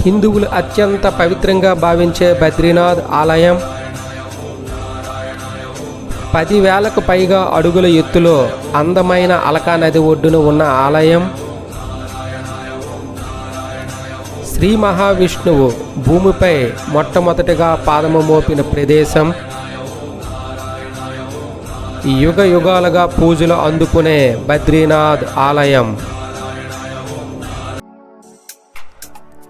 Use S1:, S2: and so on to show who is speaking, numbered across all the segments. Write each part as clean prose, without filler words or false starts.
S1: హిందువులు అత్యంత పవిత్రంగా భావించే బద్రీనాథ్ ఆలయం 10,000కు పైగా అడుగుల ఎత్తులో అందమైన అలకా నది ఒడ్డున ఉన్న ఆలయం. శ్రీ మహావిష్ణువు భూమిపై మొట్టమొదటిగా పాదము మోపిన ప్రదేశం. యుగ యుగాలుగా పూజలు అందుకునే బద్రీనాథ్ ఆలయం.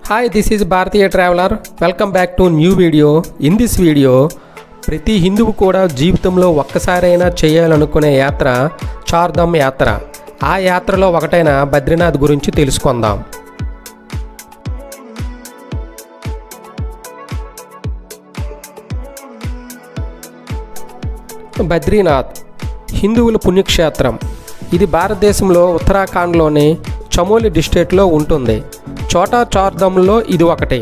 S1: Hi, this is Bharatiya traveller. Welcome back to new video. In this video ప్రతి హిందువు కూడా జీవితంలో ఒక్కసారైనా చేయాలనుకునే యాత్ర చార్ధామ్ యాత్ర. ఆ యాత్రలో ఒకటైన బద్రీనాథ్ గురించి తెలుసుకుందాం. బద్రీనాథ్ హిందువుల పుణ్యక్షేత్రం. ఇది భారతదేశంలో ఉత్తరాఖండ్లోని చమోలి డిస్ట్రిక్ట్లో ఉంటుంది. చోటా చార్ధామ్లో ఇది ఒకటి.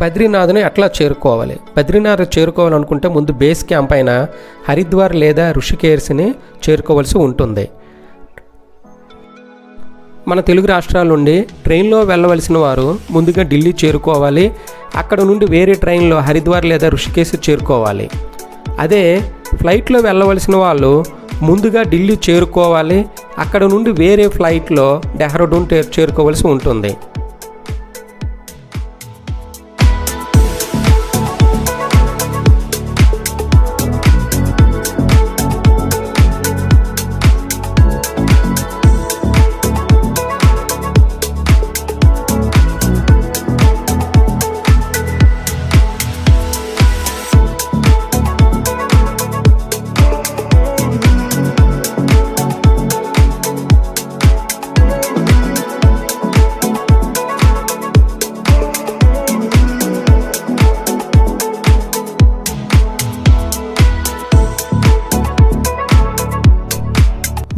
S1: బద్రీనాథ్ను ఎట్లా చేరుకోవాలి? బద్రీనాథ్ చేరుకోవాలనుకుంటే ముందు బేస్ క్యాంప్ అయిన హరిద్వార్ లేదా ఋషికేశ్ని చేరుకోవాల్సి ఉంటుంది. మన తెలుగు రాష్ట్రాల నుండి ట్రైన్లో వెళ్ళవలసిన వారు ముందుగా ఢిల్లీ చేరుకోవాలి. అక్కడ నుండి వేరే ట్రైన్లో హరిద్వార్ లేదా ఋషికేశ్ చేరుకోవాలి. అదే ఫ్లైట్లో వెళ్ళవలసిన వాళ్ళు ముందుగా ఢిల్లీ చేరుకోవాలి. అక్కడ నుండి వేరే ఫ్లైట్లో డెహ్రాడూన్ చేరుకోవాల్సి ఉంటుంది.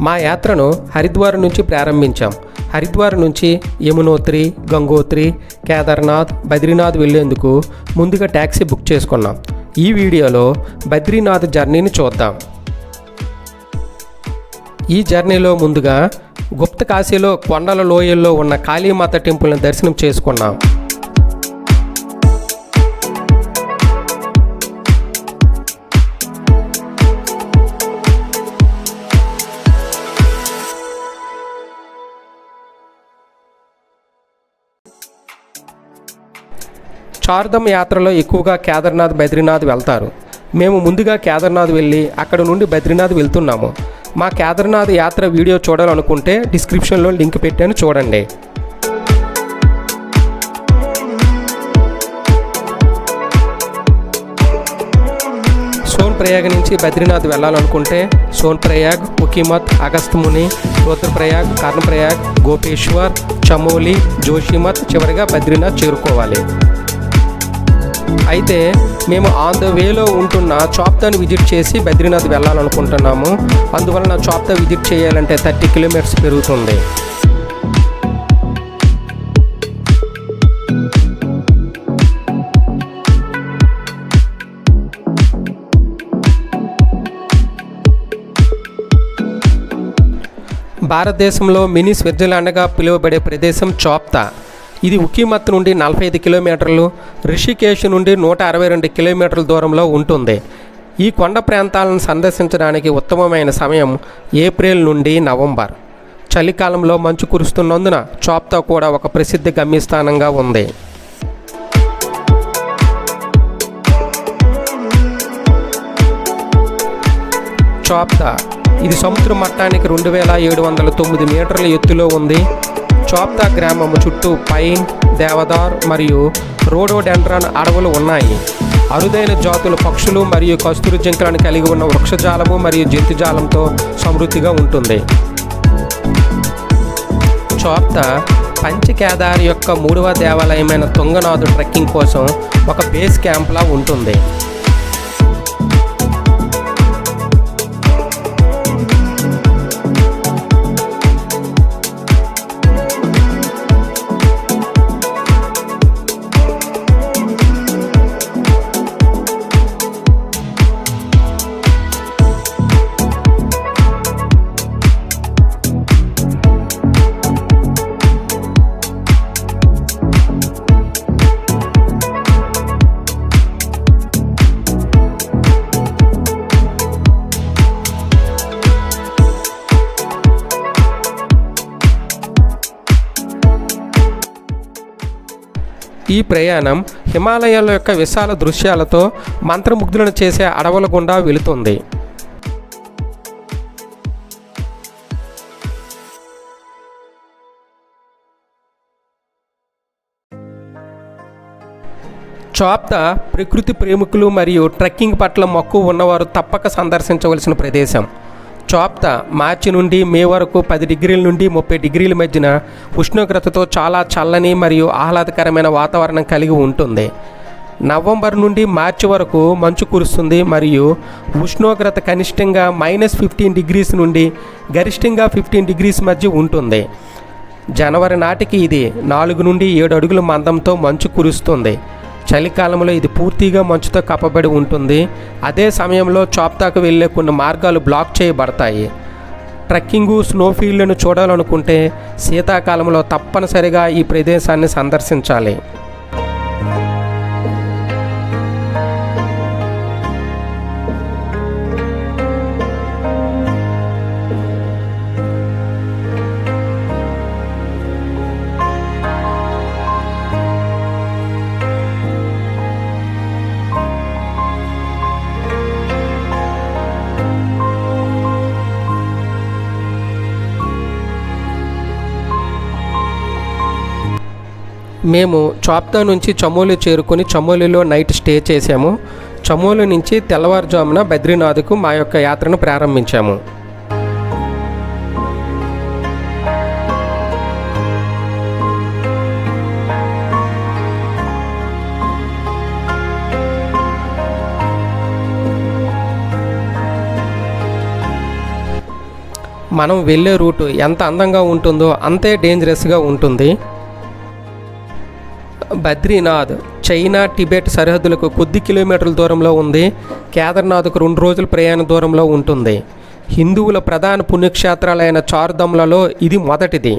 S1: మా యాత్రను హరిద్వార్ నుంచి ప్రారంభించాం. హరిద్వార్ నుంచి యమునోత్రి, గంగోత్రి, కేదార్నాథ్, బద్రీనాథ్ వెళ్లేందుకు ముందుగా ట్యాక్సీ బుక్ చేసుకున్నాం. ఈ వీడియోలో బద్రీనాథ్ జర్నీని చూద్దాం. ఈ జర్నీలో ముందుగా గుప్త కాశీలో కొండల లోయల్లో ఉన్న కాళీమాత టెంపుల్ని దర్శనం చేసుకున్నాం. చార్ధామ్ యాత్రలో ఎక్కువగా కేదార్నాథ్, బద్రీనాథ్ వెళ్తారు. మేము ముందుగా కేదార్నాథ్ వెళ్ళి అక్కడ నుండి బద్రీనాథ్ వెళ్తున్నాము. మా కేదార్నాథ్ యాత్ర వీడియో చూడాలనుకుంటే డిస్క్రిప్షన్లో లింక్ పెట్టాను, చూడండి. సోన్ప్రయాగ్ నుంచి బద్రీనాథ్ వెళ్ళాలనుకుంటే సోన్ప్రయాగ్, ఉకీమత్, అగస్త్యముని, రుద్రప్రయాగ్, కర్ణప్రయాగ్, గోపేశ్వర్, చమోలి, జోషిమత్, చివరిగా బద్రీనాథ్ చేరుకోవాలి. అయితే మేము ఆన్ ద వేలో ఉంటున్న చాప్తాని విజిట్ చేసి బద్రీనాథ్ వెళ్ళాలనుకుంటున్నాము. అందువలన చాప్తా విజిట్ చేయాలంటే 30 కిలోమీటర్స్ పెరుగుతుంది. భారతదేశంలో మినీ స్విట్జర్లాండ్గా పిలువబడే ప్రదేశం చాప్తా. ఇది ఉకీమత్ నుండి 45 కిలోమీటర్లు, రిషికేశ్ నుండి 162 కిలోమీటర్ల దూరంలో ఉంటుంది. ఈ కొండ ప్రాంతాలను సందర్శించడానికి ఉత్తమమైన సమయం ఏప్రిల్ నుండి నవంబర్. చలికాలంలో మంచు కురుస్తున్నందున చాప్తా కూడా ఒక ప్రసిద్ధ గమ్యస్థానంగా ఉంది. చాప్తా ఇది సముద్ర మట్టానికి 2709 మీటర్ల ఎత్తులో ఉంది. చాప్తా గ్రామం చుట్టూ పైన్, దేవదార్ మరియు రోడోడెండ్రాన్ అడవులు ఉన్నాయి. అరుదైన జాతుల పక్షులు మరియు కస్తూరి జింకలను కలిగి ఉన్న వృక్షజాలము మరియు జంతుజాలంతో సమృద్ధిగా ఉంటుంది. చాప్తా పంచకేదార్ యొక్క 3వ దేవాలయమైన తుంగనాథ్ ట్రెక్కింగ్ కోసం ఒక బేస్ క్యాంప్లా ఉంటుంది. ఈ ప్రయాణం హిమాలయాల యొక్క విశాల దృశ్యాలతో మంత్రముగ్ధులను చేసే అడవుల గుండా వెళుతుంది. చాప్తా ప్రకృతి ప్రేమికులు మరియు ట్రెక్కింగ్ పట్ల మక్కువ ఉన్నవారు తప్పక సందర్శించవలసిన ప్రదేశం. చాప్తా మార్చి నుండి మే వరకు 10 డిగ్రీల నుండి 30 డిగ్రీల మధ్యన ఉష్ణోగ్రతతో చాలా చల్లని మరియు ఆహ్లాదకరమైన వాతావరణం కలిగి ఉంటుంది. నవంబర్ నుండి మార్చి వరకు మంచు కురుస్తుంది మరియు ఉష్ణోగ్రత కనిష్టంగా -15 డిగ్రీస్ నుండి గరిష్టంగా 15 డిగ్రీస్ మధ్య ఉంటుంది. జనవరి నాటికి ఇది 4 నుండి 7 అడుగుల మందంతో మంచు కురుస్తుంది. చలికాలంలో ఇది పూర్తిగా మంచుతో కప్పబడి ఉంటుంది. అదే సమయంలో చాప్తాకు వెళ్ళే కొన్ని మార్గాలు బ్లాక్ చేయబడతాయి. ట్రెక్కింగు, స్నోఫీల్డ్లను చూడాలనుకుంటే శీతాకాలంలో తప్పనిసరిగా ఈ ప్రదేశాన్ని సందర్శించాలి. మేము చాప్తా నుంచి చమోలి చేరుకుని చమోలిలో నైట్ స్టే చేసాము. చమోలి నుంచి తెల్లవారుజామున బద్రీనాథ్కు మా యొక్క యాత్రను ప్రారంభించాము. మనం వెళ్ళే రూటు ఎంత అందంగా ఉంటుందో అంతే డేంజరస్గా ఉంటుంది. బద్రీనాథ్ చైనా టిబెట్ సరిహద్దులకు కొద్ది కిలోమీటర్ల దూరంలో ఉంది. కేదార్నాథ్కు 2 రోజుల ప్రయాణ దూరంలో ఉంటుంది. హిందువుల ప్రధాన పుణ్యక్షేత్రాలైన చార్ధామ్లలో ఇది మొదటిది.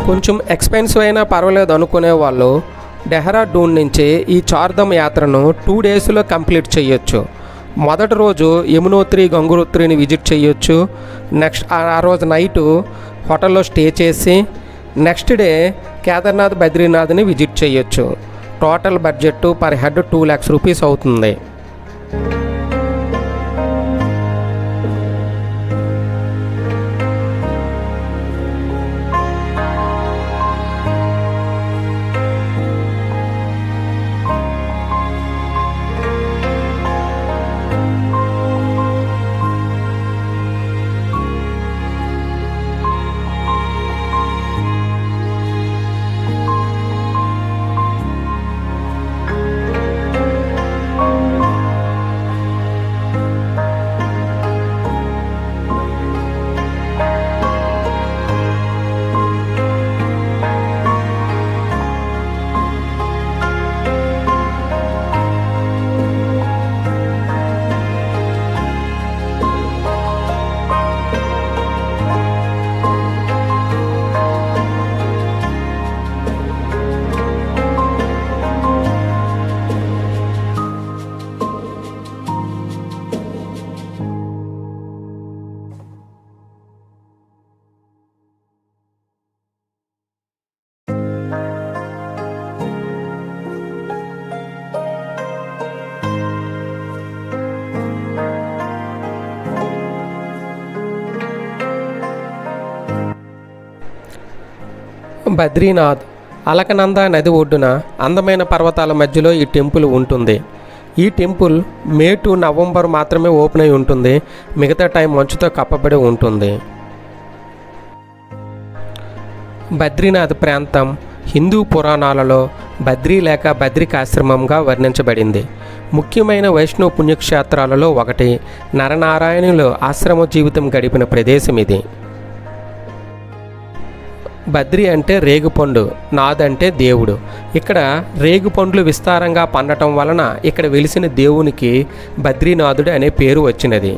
S1: కొంచెం ఎక్స్పెన్సివ్ అయినా పర్వాలేదు అనుకునే వాళ్ళు డెహ్రాడూన్ నుంచి ఈ చార్ధామ్ యాత్రను 2 డేస్లో కంప్లీట్ చేయొచ్చు. మొదటి రోజు యమునోత్రి, గంగోత్రిని విజిట్ చేయొచ్చు. నెక్స్ట్ ఆ రోజు నైటు హోటల్లో స్టే చేసి నెక్స్ట్ డే కేదార్నాథ్, బద్రీనాథ్ని విజిట్ చేయొచ్చు. Total budget per head 2 lakhs rupees అవుతుంది. బద్రీనాథ్ అలకనంద నది ఒడ్డున అందమైన పర్వతాల మధ్యలో ఈ టెంపుల్ ఉంటుంది. ఈ టెంపుల్ మే టు నవంబర్ మాత్రమే ఓపెన్ అయి ఉంటుంది. మిగతా టైం మంచుతో కప్పబడి ఉంటుంది. బద్రీనాథ్ ప్రాంతం హిందూ పురాణాలలో బద్రీ లేక బద్రికాశ్రమంగా వర్ణించబడింది. ముఖ్యమైన వైష్ణవ పుణ్యక్షేత్రాలలో ఒకటి. నరనారాయణులు ఆశ్రమ జీవితం గడిపిన ప్రదేశం ఇది. బద్రి అంటే రేగుపండు, నాథ్ అంటే దేవుడు. ఇక్కడ రేగుపండ్లు విస్తారంగా పండటం వలన ఇక్కడ వెలిసిన దేవునికి బద్రీనాథుడు అనే పేరు వచ్చినది.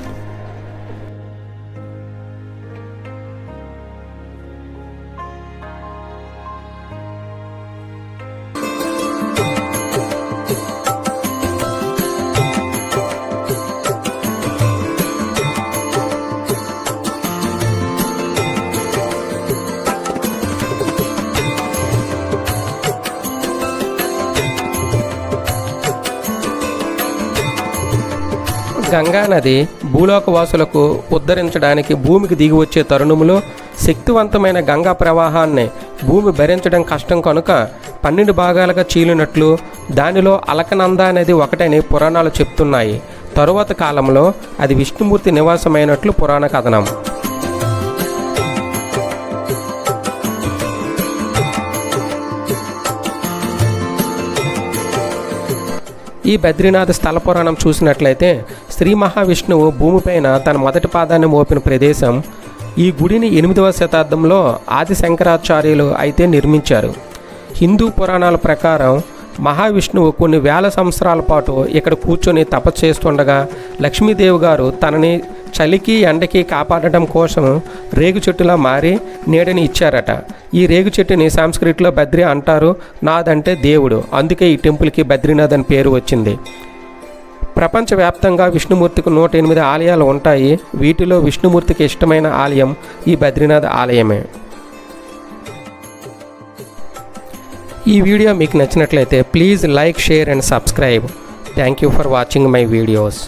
S1: గంగానది భూలోకవాసులకు ఉద్ధరించడానికి భూమికి దిగి వచ్చే తరుణంలో శక్తివంతమైన గంగా ప్రవాహాన్ని భూమి భరించడం కష్టం కనుక 12 భాగాలుగా చీలినట్లు దానిలో అలకనంద అనేది ఒకటని పురాణాలు చెప్తున్నాయి. తరువాత కాలంలో అది విష్ణుమూర్తి నివాసమైనట్లు పురాణ కథనం. ఈ బద్రీనాథ్ స్థల పురాణం చూసినట్లయితే శ్రీ మహావిష్ణువు భూమిపైన తన మొదటి పాదాన్ని మోపిన ప్రదేశం. ఈ గుడిని 8వ శతాబ్దంలో ఆది శంకరాచార్యులు అయితే నిర్మించారు. హిందూ పురాణాల ప్రకారం మహావిష్ణువు కొన్ని వేల సంవత్సరాల పాటు ఇక్కడ కూర్చొని తపస్సు చేస్తుండగా లక్ష్మీదేవి గారు తనని చలికి ఎండకి కాపాడటం కోసం రేగు చెట్టులా మారి నీడని ఇచ్చారట. ఈ రేగు చెట్టుని సంస్కృతిలో బద్రి అంటారు. నాథ్ అంటే దేవుడు. అందుకే ఈ టెంపుల్కి బద్రీనాథ్ అని పేరు వచ్చింది. ప్రపంచవ్యాప్తంగా విష్ణుమూర్తికి 108 ఆలయాలు ఉంటాయి. వీటిలో విష్ణుమూర్తికి ఇష్టమైన ఆలయం ఈ బద్రీనాథ్ ఆలయమే. ఈ వీడియో మీకు నచ్చినట్లయితే please like, share and subscribe. Thank you for watching my videos.